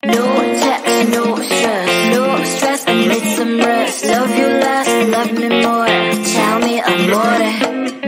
No text, no stress, no stress, I need some rest. Love you less, love me more, tell me amore.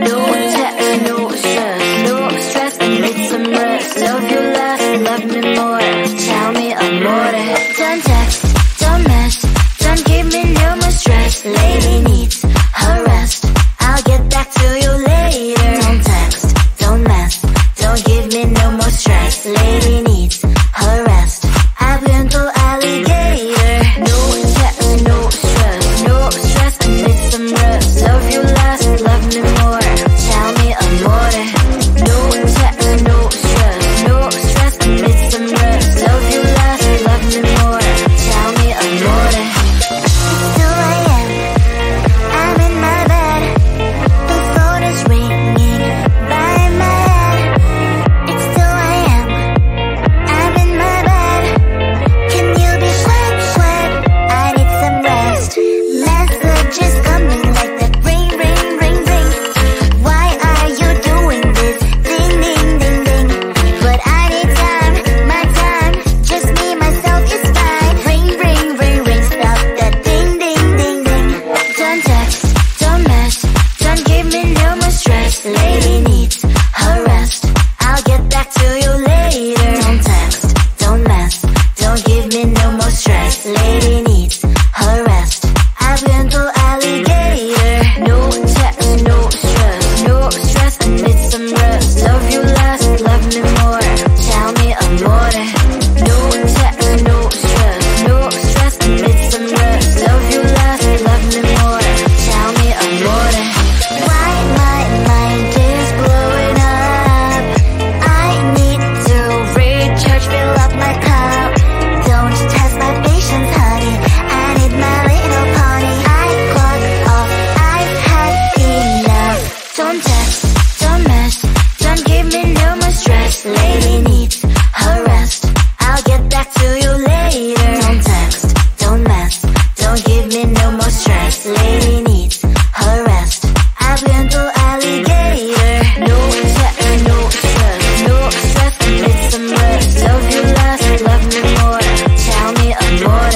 No text, no stress, no stress, I need some rest. Love you less, love me more, tell me amore. Don't text, don't mess, don't give me no more stress. Lady needs her rest, I'll get back to you later. Don't text, don't mess, don't give me no more stress. Lady needs her rest, I've been to alligator. No text, no stress, no stress, I need some rest. Love you less, love me more, tell me amore. No text, no stress, no stress, I need some rest. Love you less, love me more, tell me amore. It's 2 a.m., I'm in my bed, the phone is ringing by my head. It's 2 a.m., I'm in my bed, can you be quick, quick? I need some rest. Messages coming like that, ring, ring, ring, ring. Why are you doing this? Ding, ding, ding, ding. But I need time, my time, just me, myself is fine. Ring, ring, ring, ring, stop that ding, ding, ding, ding. Don't text, don't mess, don't give me no more stress. Lady needs her rest, I'll get back to you later. Don't text, don't mess, don't give me no more stress. Lady needs her rest, I've been to alligator. No text, no stress, no stress, I need some rest. Love you less, love me more, tell me amore. No text, no stress, no stress, I need some rest. Love you less, love me more, tell me amore. Why my mind is blowing up, I need to recharge, fill up my cup. Don't test my patience, honey, I need my little pony. I clock off, I've had enough. Don't text, don't mess, don't give me no more stress. Lady needs her rest, I'll get back to you later. Don't text, don't mess, don't give me no more stress. Lady needs her rest, I've been to alligator. No text, no stress, no stress, I need some rest. Love you less, love me more, tell me amore.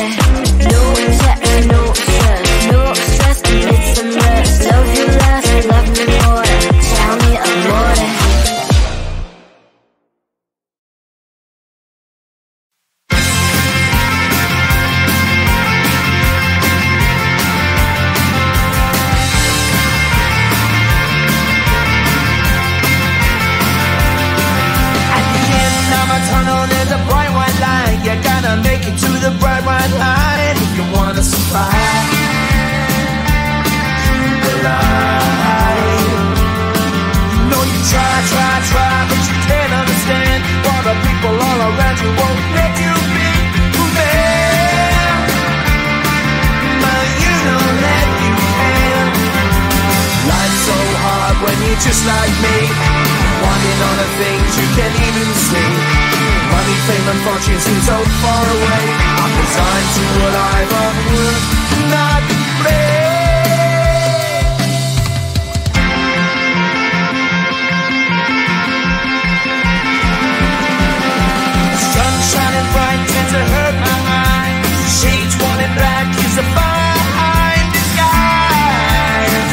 No text, no stress, no stress, I need some rest. Love you less, love me more, tell me amore. At the end of a tunnel, there's a bright white light. You gotta make it to the bright white light if you wanna survive. The light. You know you try, try, try, but you can't understand why the people all around you won't let you be who they are. But you know that you can. Life's so hard when you're just like me, wanting all the things you can't even see. Money, fame and fortune seem so far away. I'm resigned to a life of work, not play. Sun shining bright tends to hurt my mind. Shades worn in black is a fine disguise.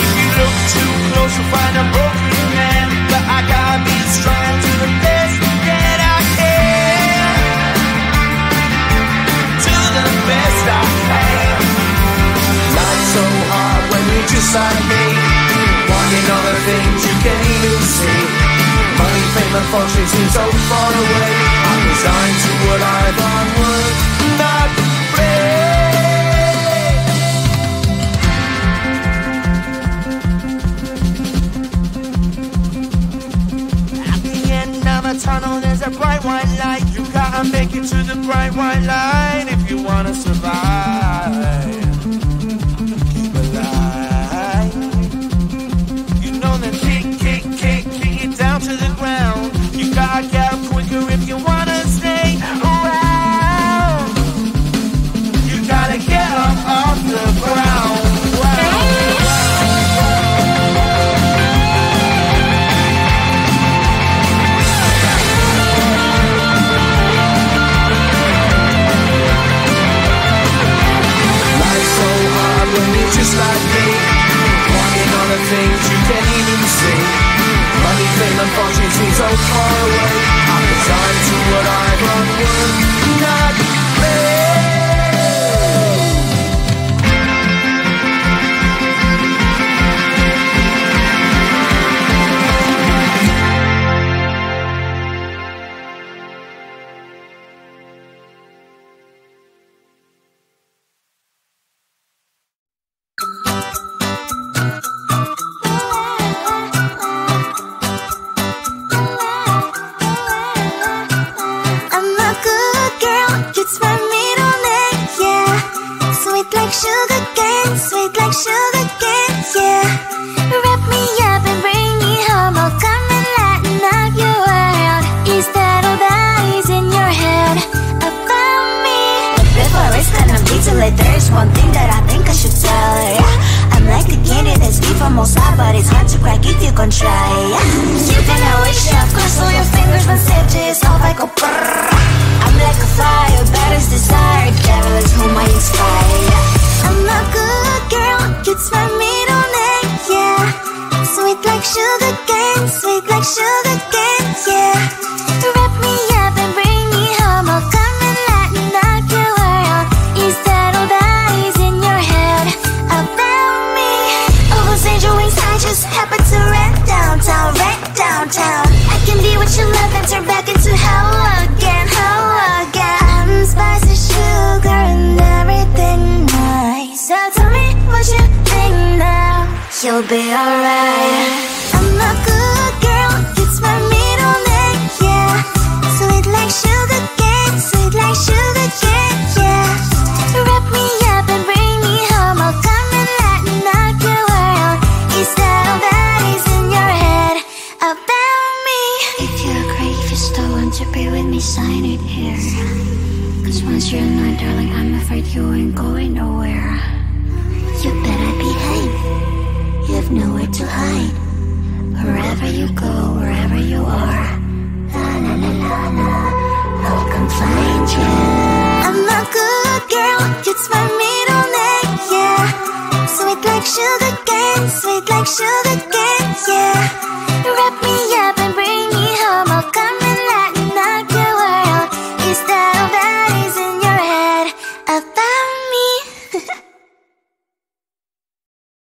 If you look too close, you'll find a broken man. But I gotta be strong to the best that I can. To the best I can. Life's so hard when you're just like me, wanting all the things you can't even see. Money, fame and fortune seem so far away. I'm resigned to a life on work, not play. At the end of a tunnel, there's a bright white light. You gotta make it to the bright white light if you wanna survive. Keep alive. You know that kick, kick, kick, kick it down to the ground. You gotta get up quicker if you wanna stay around. You gotta get up off the ground. far away. I'm resigned to what I've unworked, not made. Sugar cane, sweet like sugar cane, yeah. Wrap me up and bring me home. I'll come and lighten up your world. Is that all that is in your head about me? Before I stand up detailed, there's one thing that I think I should tell her, yeah. I'm like the candy that's deep from outside, but it's hard to crack if you can try, yeah. You can always shove, cross all your fingers, when safety is off, I go brrrr. I'm like a fire, battles desire, devil is whom I inspire, yeah. I'm a good girl, it's my middle name, yeah. Sweet like sugar cane, sweet like sugar cane, yeah. Wrap me up and bring me home. I'll come and lighten up your world. Is that all that is in your head about me? All those angel wings I just happen to rent downtown, I can be what you love and turn back into hell again, I'm spicy sugar and everything nice. So tell me what you think now. You'll be alright. I'm a good girl, it's my middle name, yeah. Sweet like sugar cane, sweet like sugar cane, yeah. Wrap me up and bring me home. I'll come and lighten up your world. Is that all that is in your head about me? If you agree, if you still want to be with me, sign it here. Cause once you're mine, darling, I'm afraid you ain't going nowhere. You better behave, you have nowhere to hide. Wherever you go, wherever you are, la la la la la, I'll come find you. I'm a good girl, it's my middle name, yeah. Sweet like sugar cane, sweet like sugar cane, yeah. Wrap me up and bring me home. I'll come and lighten up your world. Is that all that is in your head about me?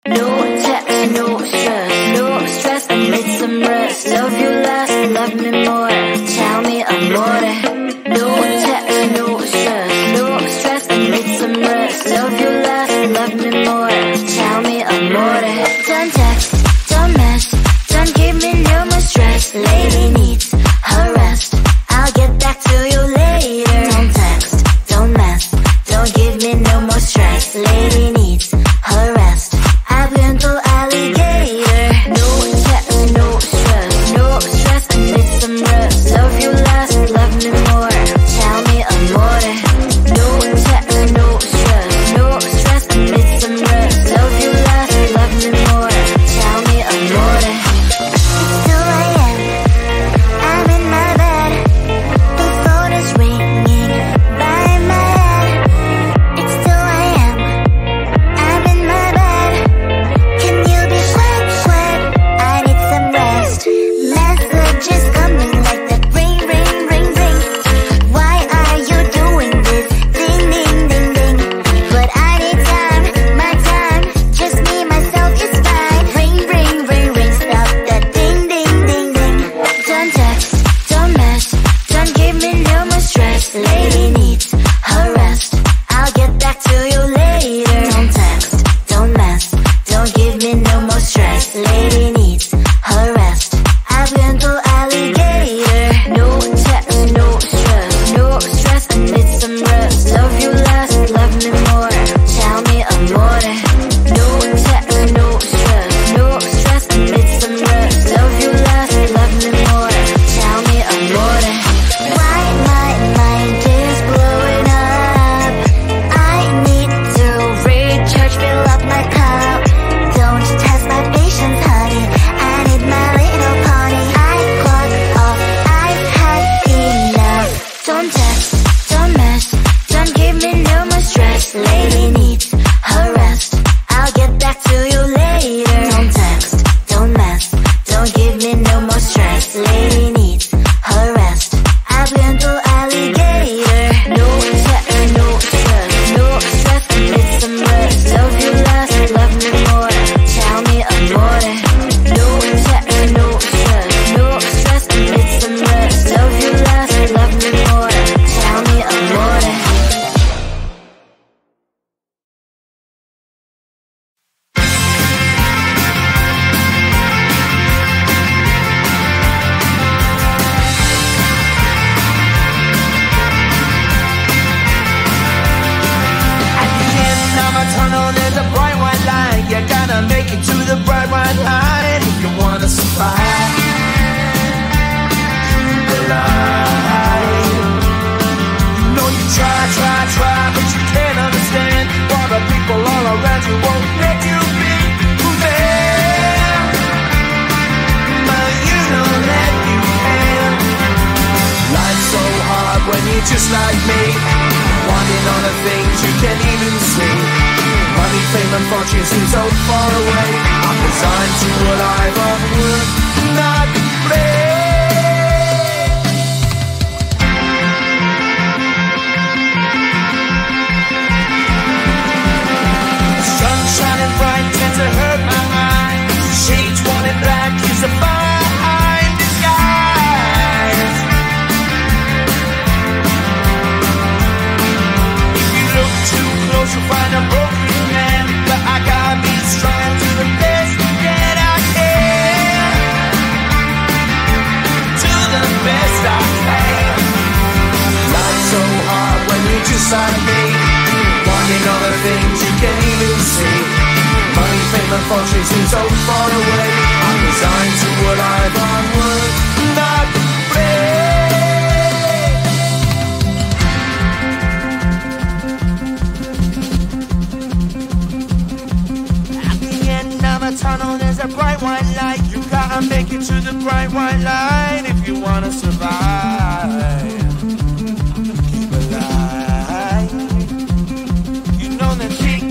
No text, no stress, I need some rest. Love you less, love me more. Tell me amore. No text, no stress, I need some rest. Love you less, love me more. Tell me amore. Don't text, don't mess, don't give me no more stress. Lady needs her rest, I'll get back to you later. Don't text, don't mess, don't give me no more stress. Lady needs her rest, I've been through alligator. No text, no stress, I need some rest. just like me, wanting all the things you can't even see. Money, fame and fortune seem so far away. I'm resigned to what I've unworked, not play. Sun shining bright tends to hurt my eyes. Shades worn in black is a fine disguise. If you look too close you'll find a broken man, but I gotta be strong to the best that I can. To the best I can. Life's so hard when you're just like me, wanting all the things you can't even see. Money, fame and fortune seem so far away. I'm resigned to what I've unworked, not play. At the end of a tunnel there's a bright white light. You gotta make it to the bright white light if you wanna survive. Keep alive. You know the kick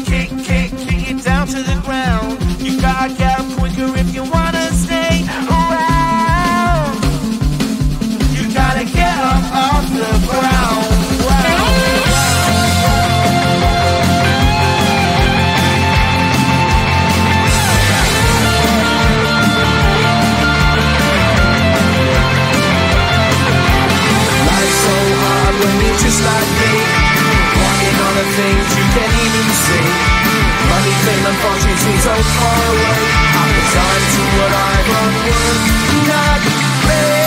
down to the ground. You gotta get up quicker if you wanna stay around. You gotta get up off the ground. Life's so hard when you're just like me, wanting all the things you can't even see. Money, fame and fortune seem so far away. I'm resigned to what I've unworked, not play.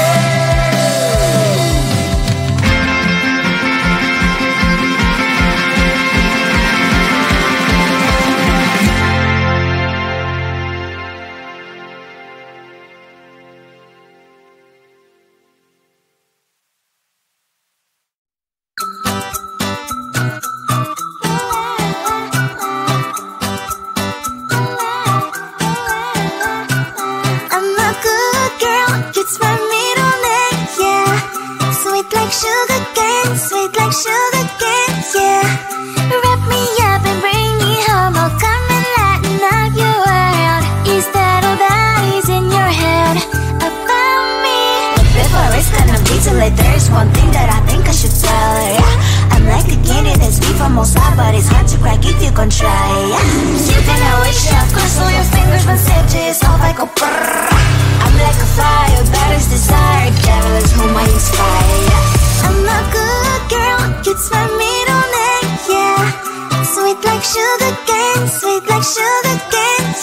There's one thing that I think I should tell her, yeah. I'm like a candy that's deep from outside, but it's hard to crack if you can try, yeah. You can always shove, cross all your fingers when safety is off, I go brrrr. I'm like a fire, that is desire, devil is whom I inspire, yeah. I'm a good girl, it's my middle name, yeah. Sweet like sugar cane,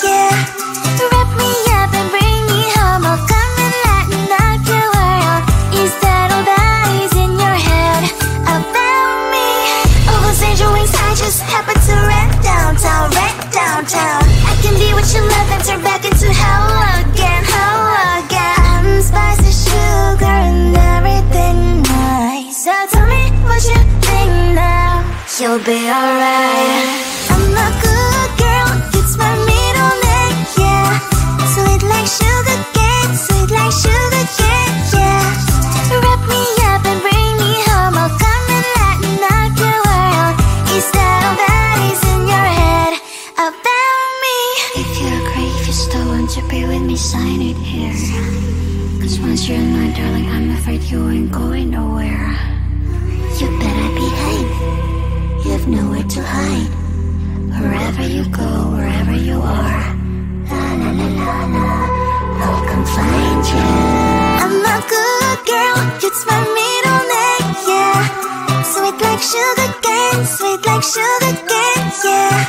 yeah. Wrap me up and bring me home, I'll come and lighten up your world. Is that all that is in your head about me? Over angel wings, I just happen to rent downtown. I can be what you love and turn back into hell again. I'm spicy sugar and everything nice. So tell me what you think now. You'll be alright. I'm a good girl, it's my middle name, yeah. Sweet like sugar cane, yeah. Wrap me up and bring me home, I'll come and lighten up your world. Is that all that is in your head about me? If you're great, if you still want to be with me, sign it here. Cause once you're in my darling, I'm afraid you ain't going nowhere. You better behave, you have nowhere to hide. Wherever you go, wherever you are, la la la la la, I'll come find you. I'm a good girl, it's my middle name, yeah. Sweet like sugar cane, yeah.